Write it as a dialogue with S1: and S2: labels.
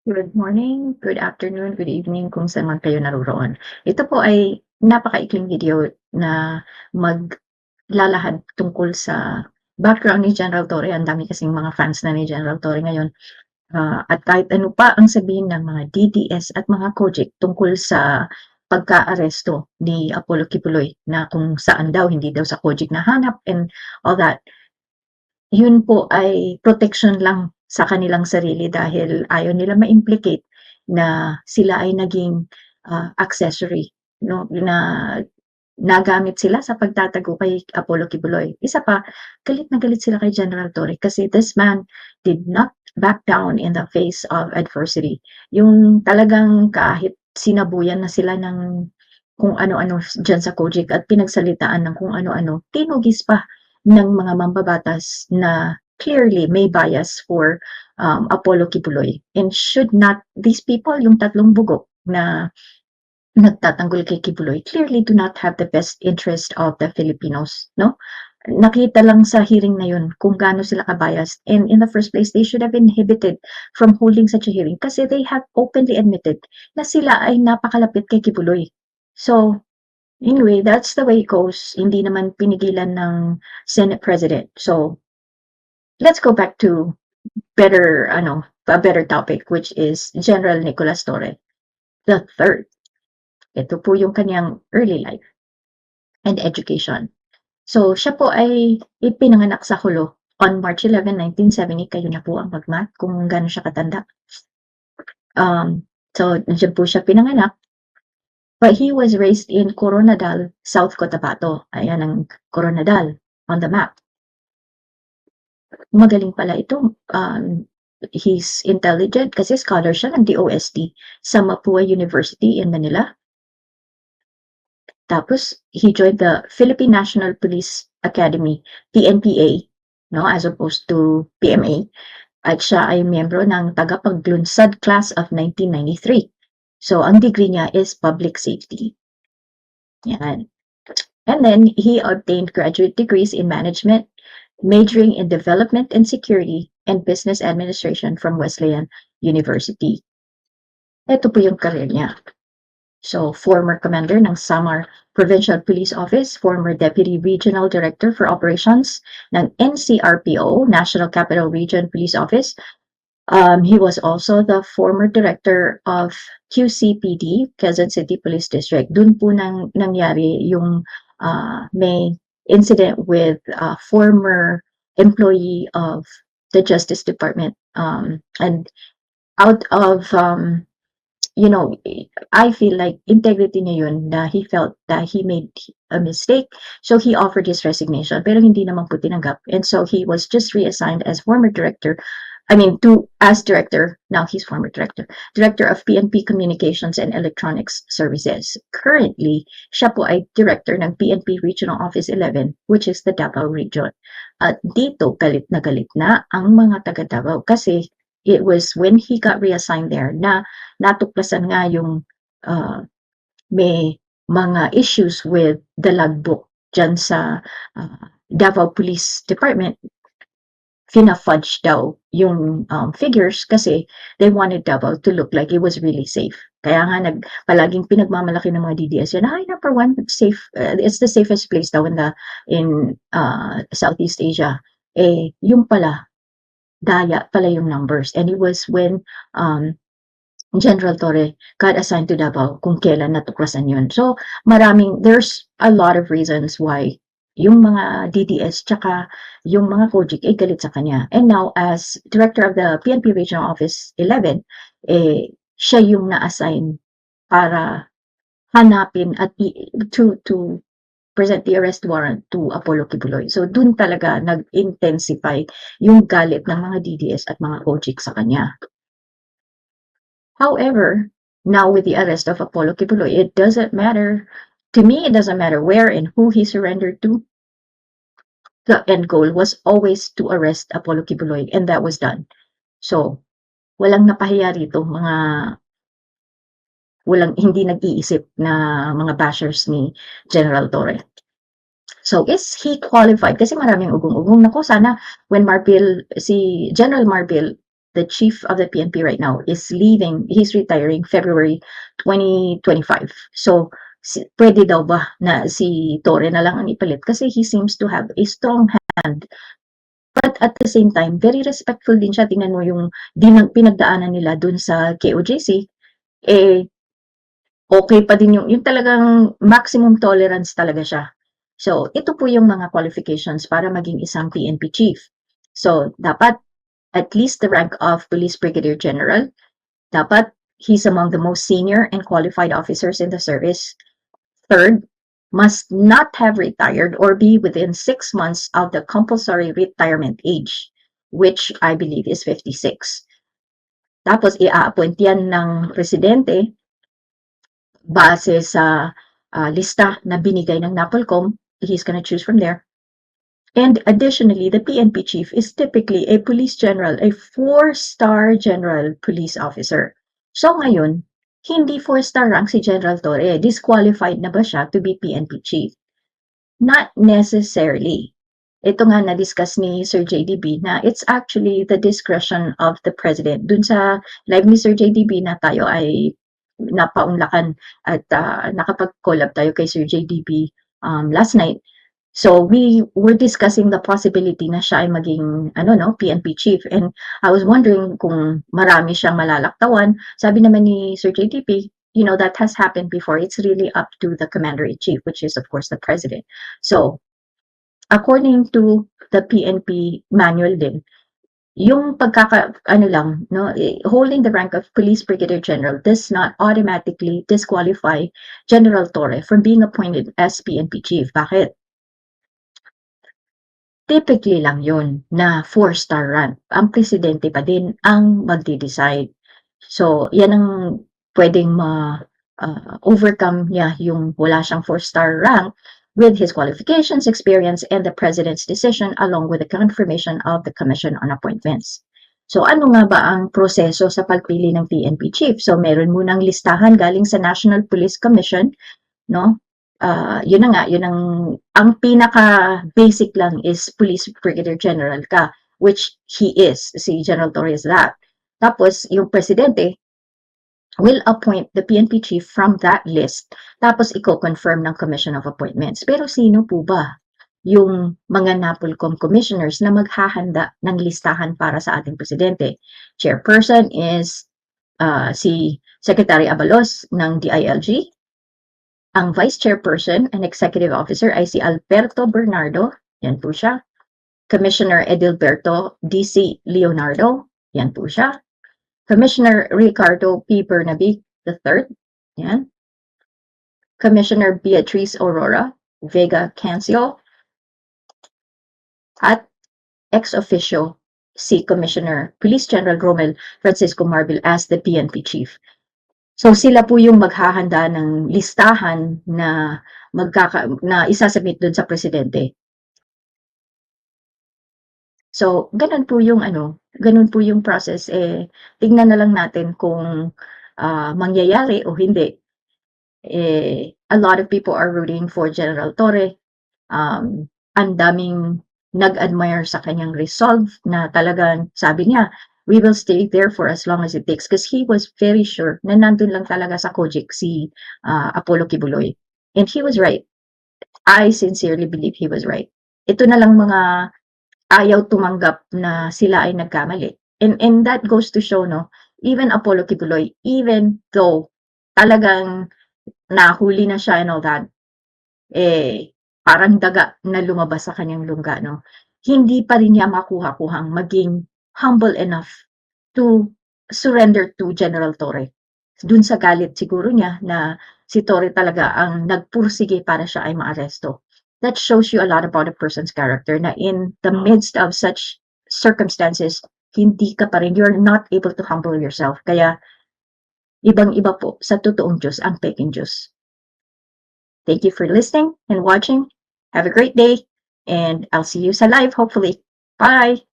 S1: Good morning, good afternoon, good evening kung saan man kayo naroroon. Ito po ay napakaikling video na maglalahad tungkol sa background ni General Torre. Ang dami kasing mga fans na ni General Torre ngayon. At kahit ano pa ang sabihin ng mga DDS at mga COJIC tungkol sa pagka-aresto ni Apollo Kibuloy na kung saan daw, hindi daw sa COJIC nahanap and all that. Yun po ay protection lang sa kanilang sarili dahil ayaw nila ma-implicate na sila ay naging, accessory 'no, na nagamit sila sa pagtatago kay Apollo Kibuloy. Isa pa, galit na galit sila kay General Torre kasi this man did not back down in the face of adversity. Yung talagang kahit sinabuyan na sila ng kung ano-ano diyan sa COJIC at pinagsalitaan ng kung ano-ano, tinugis pa ng mga mambabatas na clearly may bias for, Apollo Kibuloy and should not these people, yung tatlong bugok na nagtatanggol kay Kibuloy, clearly do not have the best interest of the Filipinos, no? Nakita lang sa hearing na yun kung gaano sila ka-biased, and in the first place, they should have inhibited from holding such a hearing kasi they have openly admitted na sila ay napakalapit kay Kibuloy. So, anyway, that's the way it goes. Hindi naman pinigilan ng Senate President. So, let's go back to a better topic, which is General Nicolas Torre the third. Ito po yung kanyang early life and education. So, siya po ay ipinanganak sa Hulo on March 11, 1970. Kayo na po ang mag-math kung gaano siya katanda. So, diyan po siya pinanganak. But he was raised in Coronadal, South Cotabato. Ayan ang Coronadal on the map. Magaling pala ito. He's intelligent kasi scholar siya ng DOST sa Mapua University in Manila. Tapos, he joined the Philippine National Police Academy, PNPA, no, as opposed to PMA. At siya ay miyembro ng tagapaglunsad class of 1993. So, ang degree niya is public safety. Yan. And then, he obtained graduate degrees in management, majoring in development and security and business administration from Wesleyan University. Ito po yung career niya. So, former commander ng Samar Provincial Police Office, former Deputy Regional Director for Operations ng NCRPO, National Capital Region Police Office. He was also the former Director of QCPD, Quezon City Police District. Doon po nangyari yung may incident with a former employee of the Justice Department. And out of I feel like integrity niya yun na he felt that he made a mistake. So he offered his resignation pero hindi naman po tinanggap. And so he was just reassigned as former director. As director, now he's former director of PNP Communications and Electronics Services. Currently, siya po ay director ng PNP Regional Office 11, which is the Davao region. At dito, galit na ang mga taga Davao kasi it was when he got reassigned there na natuklasan nga yung may mga issues with the logbook dyan sa Davao Police Department. Fina-fudge daw yung figures kasi they wanted Davao to look like it was really safe. Kaya nga palaging pinagmamalaki ng mga DDS yan, number one, safe, it's the safest place daw in Southeast Asia. Yung pala, daya pala yung numbers. And it was when General Torre got assigned to Davao kung kailan natuklasan yun. So, there's a lot of reasons why yung mga DDS tsaka yung mga COJIC ay galit sa kanya. And now, as Director of the PNP Regional Office 11, siya yung na-assign para hanapin at to present the arrest warrant to Apollo Kibuloy. So, dun talaga nag-intensify yung galit ng mga DDS at mga COJIC sa kanya. However, now with the arrest of Apollo Kibuloy, it doesn't matter. To me, it doesn't matter where and who he surrendered to. The end goal was always to arrest Apollo Kibuloy, and that was done. So, walang napahiya rito, hindi nag-iisip na mga bashers ni General Torre. So, is he qualified? Kasi maraming ugong-ugong. Nako, sana when si General Marbil the chief of the PNP right now is leaving, he's retiring February 2025. So, pwede daw ba na si Torre na lang ang ipalit? Kasi he seems to have a strong hand. But at the same time, very respectful din siya. Tingnan mo yung pinagdaanan nila dun sa KOJC, eh, okay pa din yung talagang maximum tolerance talaga siya. So, ito po yung mga qualifications para maging isang PNP chief. So, dapat at least the rank of Police Brigadier General. Dapat he's among the most senior and qualified officers in the service. Third, must not have retired or be within 6 months of the compulsory retirement age, which I believe is 56. Tapos, i-a-appoint yan ng presidente base sa lista na binigay ng NAPOLCOM. He's gonna choose from there. And additionally, the PNP chief is typically a police general, a 4-star general police officer. So ngayon, hindi 4-star rank si General Torre. Disqualified na ba siya to be PNP chief? Not necessarily. Ito nga na-discuss ni Sir JDB na it's actually the discretion of the president. Dun sa live ni Sir JDB na tayo ay napaunlakan at nakapag-collab tayo kay Sir JDB last night. So we were discussing the possibility na siya ay maging PNP chief, and I was wondering kung marami siyang malalaktawan. Sabi naman ni Sir JTP, that has happened before. It's really up to the commander-in-chief, which is of course the president. So according to the PNP manual din, yung holding the rank of Police Brigadier General does not automatically disqualify General Torre from being appointed as PNP chief. Bakit? Typically lang yun na 4-star rank. Ang presidente pa din ang magde-decide. So, yan ang pwedeng overcome niya yung wala siyang 4-star rank with his qualifications, experience, and the president's decision along with the confirmation of the Commission on Appointments. So, ano nga ba ang proseso sa pagpili ng PNP chief? So, meron munang listahan galing sa National Police Commission, no? Yun na nga, ang pinaka-basic lang is Police Brigadier General ka, which he is, si General Torre is that. Tapos, yung presidente will appoint the PNP chief from that list. Tapos, i-confirm ng Commission of Appointments. Pero sino po ba yung mga NAPOLCOM commissioners na maghahanda ng listahan para sa ating presidente? Chairperson is si Secretary Abalos ng DILG. Ang Vice Chairperson and Executive Officer ay si Alberto Bernardo, yan po siya. Commissioner Edilberto D.C. Leonardo, yan po siya. Commissioner Ricardo P. Bernabe III, yan. Commissioner Beatrice Aurora Vega Cancio, at ex officio si Commissioner Police General Romel Francisco Marbil as the PNP Chief. So sila po yung maghahanda ng listahan na isasubmit doon sa presidente. So ganun po yung process. Tingnan na lang natin kung mangyayari o hindi. A lot of people are rooting for General Torre. Ang daming nag-admire sa kanyang resolve na talagang sabi niya, we will stay there for as long as it takes, because he was very sure na nandun lang talaga sa COGIC si Apollo Kibuloy. And he was right. I sincerely believe he was right. Ito na lang mga ayaw tumanggap na sila ay nagkamali. And that goes to show, even Apollo Kibuloy, even though talagang nahuli na siya and all that, parang daga na lumabas sa kanyang lungga, hindi pa rin niya makuha-kuhang maging humble enough to surrender to General Torre. Dun sa galit siguro niya na si Torre talaga ang nagpursige para siya ay maaresto. That shows you a lot about a person's character, na in the midst of such circumstances, hindi ka pa rin, you're not able to humble yourself. Kaya, ibang-iba po sa totoong Diyos ang peking Diyos. Thank you for listening and watching. Have a great day, and I'll see you sa live, hopefully. Bye!